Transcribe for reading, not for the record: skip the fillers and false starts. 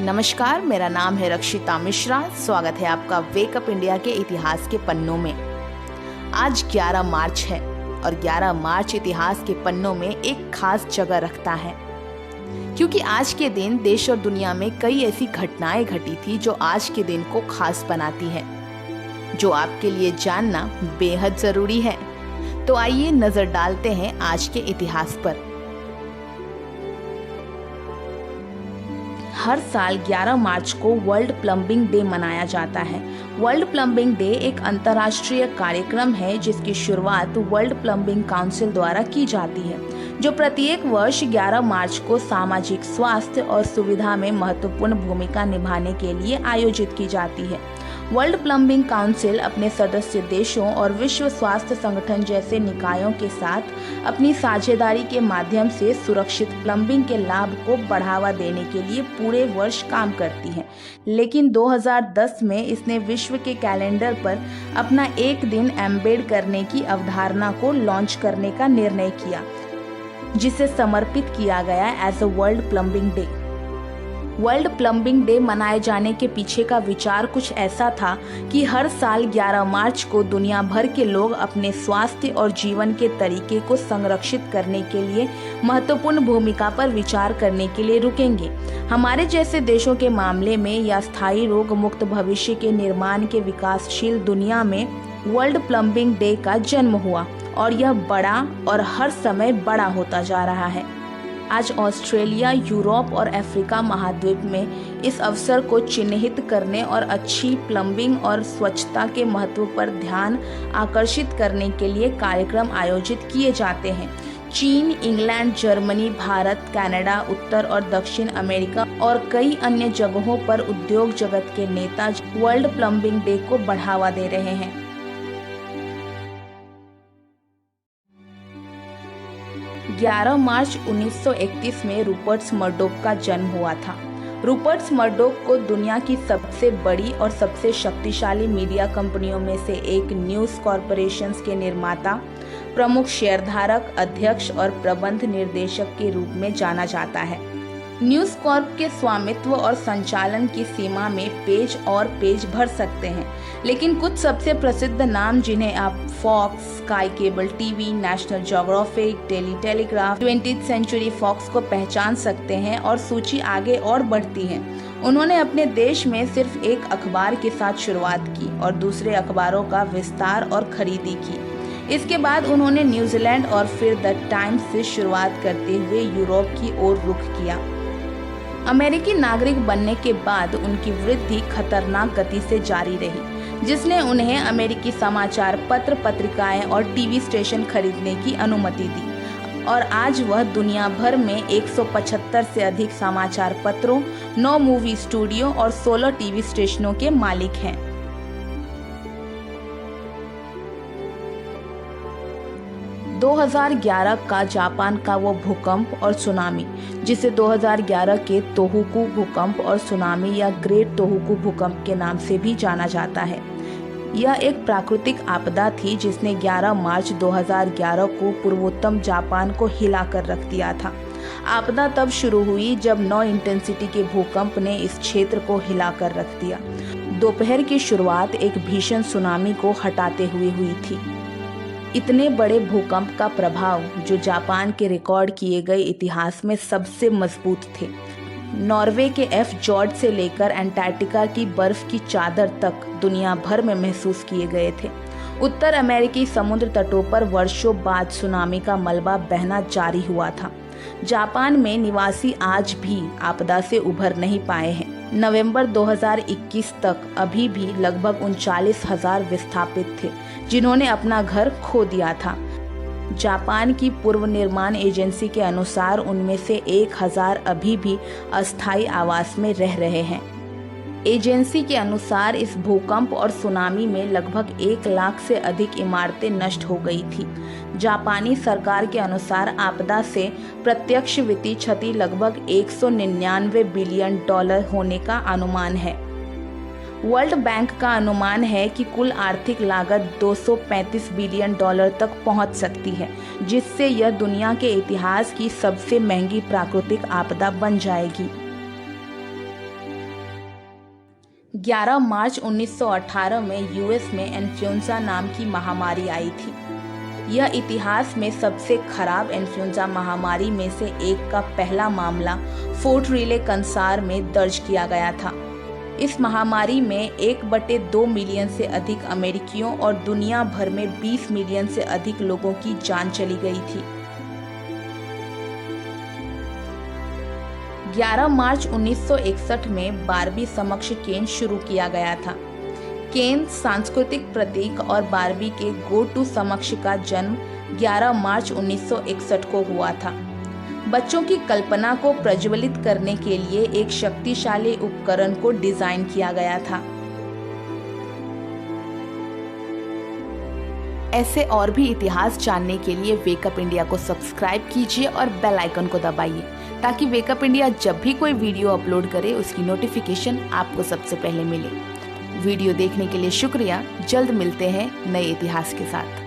नमस्कार, मेरा नाम है रक्षिता मिश्रा। स्वागत है आपका वेकअप इंडिया के इतिहास के पन्नों में। आज 11 मार्च है और 11 मार्च इतिहास के पन्नों में एक खास जगह रखता है, क्योंकि आज के दिन देश और दुनिया में कई ऐसी घटनाएं घटी थी जो आज के दिन को खास बनाती है, जो आपके लिए जानना बेहद ज़रूरी है। तो आइए नज़र डालते हैं आज के इतिहास पर। हर साल 11 मार्च को वर्ल्ड प्लम्बिंग डे मनाया जाता है। वर्ल्ड प्लम्बिंग डे एक अंतर्राष्ट्रीय कार्यक्रम है जिसकी शुरुआत वर्ल्ड प्लम्बिंग काउंसिल द्वारा की जाती है, जो प्रत्येक वर्ष 11 मार्च को सामाजिक स्वास्थ्य और सुविधा में महत्वपूर्ण भूमिका निभाने के लिए आयोजित की जाती है। वर्ल्ड प्लम्बिंग काउंसिल अपने सदस्य देशों और विश्व स्वास्थ्य संगठन जैसे निकायों के साथ अपनी साझेदारी के माध्यम से सुरक्षित प्लम्बिंग के लाभ को बढ़ावा देने के लिए पूरे वर्ष काम करती है। लेकिन 2010 में इसने विश्व के कैलेंडर पर अपना एक दिन एम्बेड करने की अवधारणा को लॉन्च करने का निर्णय किया, जिसे समर्पित किया गया as a world plumbing day. World plumbing day मनाए जाने के पीछे का विचार कुछ ऐसा था कि हर साल 11 मार्च को दुनिया भर के लोग अपने स्वास्थ्य और जीवन के तरीके को संरक्षित करने के लिए महत्वपूर्ण भूमिका पर विचार करने के लिए रुकेंगे। हमारे जैसे देशों के मामले में या स्थायी रोग मुक्त भविष्य के निर्माण के विकासशील दुनिया में वर्ल्ड प्लम्बिंग डे का जन्म हुआ और यह बड़ा और हर समय बड़ा होता जा रहा है। आज ऑस्ट्रेलिया, यूरोप और अफ्रीका महाद्वीप में इस अवसर को चिन्हित करने और अच्छी प्लम्बिंग और स्वच्छता के महत्व पर ध्यान आकर्षित करने के लिए कार्यक्रम आयोजित किए जाते हैं। चीन, इंग्लैंड, जर्मनी, भारत, कनाडा, उत्तर और दक्षिण अमेरिका और कई अन्य जगहों पर उद्योग जगत के नेता वर्ल्ड प्लम्बिंग डे को बढ़ावा दे रहे हैं। 11 मार्च 1931 में रूपर्ट मर्डोक का जन्म हुआ था। रूपर्ट मर्डोक को दुनिया की सबसे बड़ी और सबसे शक्तिशाली मीडिया कंपनियों में से एक न्यूज़ कॉरपोरेशंस के निर्माता, प्रमुख शेयरधारक, अध्यक्ष और प्रबंध निर्देशक के रूप में जाना जाता है। न्यूज़ कॉर्प के स्वामित्व और संचालन की सीमा में पेज भर सकते हैं, लेकिन कुछ सबसे प्रसिद्ध नाम जिन्हें आप Fox, Sky cable TV, National Geographic, Daily Telegraph, 20th Century Fox को पहचान सकते हैं और सूची आगे और बढ़ती है। उन्होंने अपने देश में सिर्फ एक अखबार के साथ शुरुआत की और दूसरे अखबारों का विस्तार और खरीदी की। इसके बाद उन्होंने न्यूजीलैंड और फिर द टाइम्स से शुरुआत करते हुए यूरोप की ओर रुख किया। अमेरिकी नागरिक बनने के बाद उनकी वृद्धि खतरनाक गति से जारी रही, जिसने उन्हें अमेरिकी समाचार पत्र, पत्रिकाएं और टीवी स्टेशन खरीदने की अनुमति दी और आज वह दुनिया भर में 175 से अधिक समाचार पत्रों, 9 मूवी स्टूडियो और 16 टीवी स्टेशनों के मालिक हैं। 2011 का जापान का वो भूकंप और सुनामी, जिसे 2011 के तोहोकू भूकंप और सुनामी या ग्रेट तोहोकू भूकंप के नाम से भी जाना जाता है, यह एक प्राकृतिक आपदा थी जिसने 11 मार्च 2011 को पूर्वोत्तर जापान को हिला कर रख दिया था। आपदा तब शुरू हुई जब 9 इंटेंसिटी के भूकंप ने इस क्षेत्र को हिला कर रख दिया। दोपहर की शुरुआत एक भीषण सुनामी को हटाते हुए हुई थी। इतने बड़े भूकंप का प्रभाव, जो जापान के रिकॉर्ड किए गए इतिहास में सबसे मजबूत थे, नॉर्वे के एफ जॉर्ज से लेकर अंटार्कटिका की बर्फ की चादर तक दुनिया भर में महसूस किए गए थे। उत्तर अमेरिकी समुद्र तटों पर वर्षों बाद सुनामी का मलबा बहना जारी हुआ था। जापान में निवासी आज भी आपदा से उभर नहीं पाए हैं। नवंबर 2021 तक अभी भी लगभग 39,000 विस्थापित थे जिन्होंने अपना घर खो दिया था। जापान की पूर्व निर्माण एजेंसी के अनुसार उनमें से 1,000 अभी भी अस्थायी आवास में रह रहे हैं। एजेंसी के अनुसार इस भूकंप और सुनामी में लगभग 1 लाख से अधिक इमारतें नष्ट हो गई थी। जापानी सरकार के अनुसार आपदा से प्रत्यक्ष वित्तीय क्षति लगभग 199 बिलियन डॉलर होने का अनुमान है। वर्ल्ड बैंक का अनुमान है कि कुल आर्थिक लागत 235 बिलियन डॉलर तक पहुंच सकती है, जिससे यह दुनिया के इतिहास की सबसे महंगी प्राकृतिक आपदा बन जाएगी। 11 मार्च 1918 में यूएस में इन्फ्लुएंजा नाम की महामारी आई थी। यह इतिहास में सबसे खराब इन्फ्लुएंजा महामारी में से एक का पहला मामला फोर्ट रिले कंसार में दर्ज किया गया था। इस महामारी में 1/2 मिलियन से अधिक अमेरिकियों और दुनिया भर में 20 मिलियन से अधिक लोगों की जान चली गई थी। 11 मार्च 1961 में बारबी समक्ष केन शुरू किया गया था। केन सांस्कृतिक प्रतीक और बारबी के गो टू समक्ष का जन्म 11 मार्च 1961 को हुआ था। बच्चों की कल्पना को प्रज्वलित करने के लिए एक शक्तिशाली उपकरण को डिजाइन किया गया था। ऐसे और भी इतिहास जानने के लिए वेकअप इंडिया को सब्सक्राइब कीजिए और बेल आइकन को दबाइए ताकि वेकअप इंडिया जब भी कोई वीडियो अपलोड करे उसकी नोटिफिकेशन आपको सबसे पहले मिले। वीडियो देखने के लिए शुक्रिया। जल्द मिलते हैं नए इतिहास के साथ।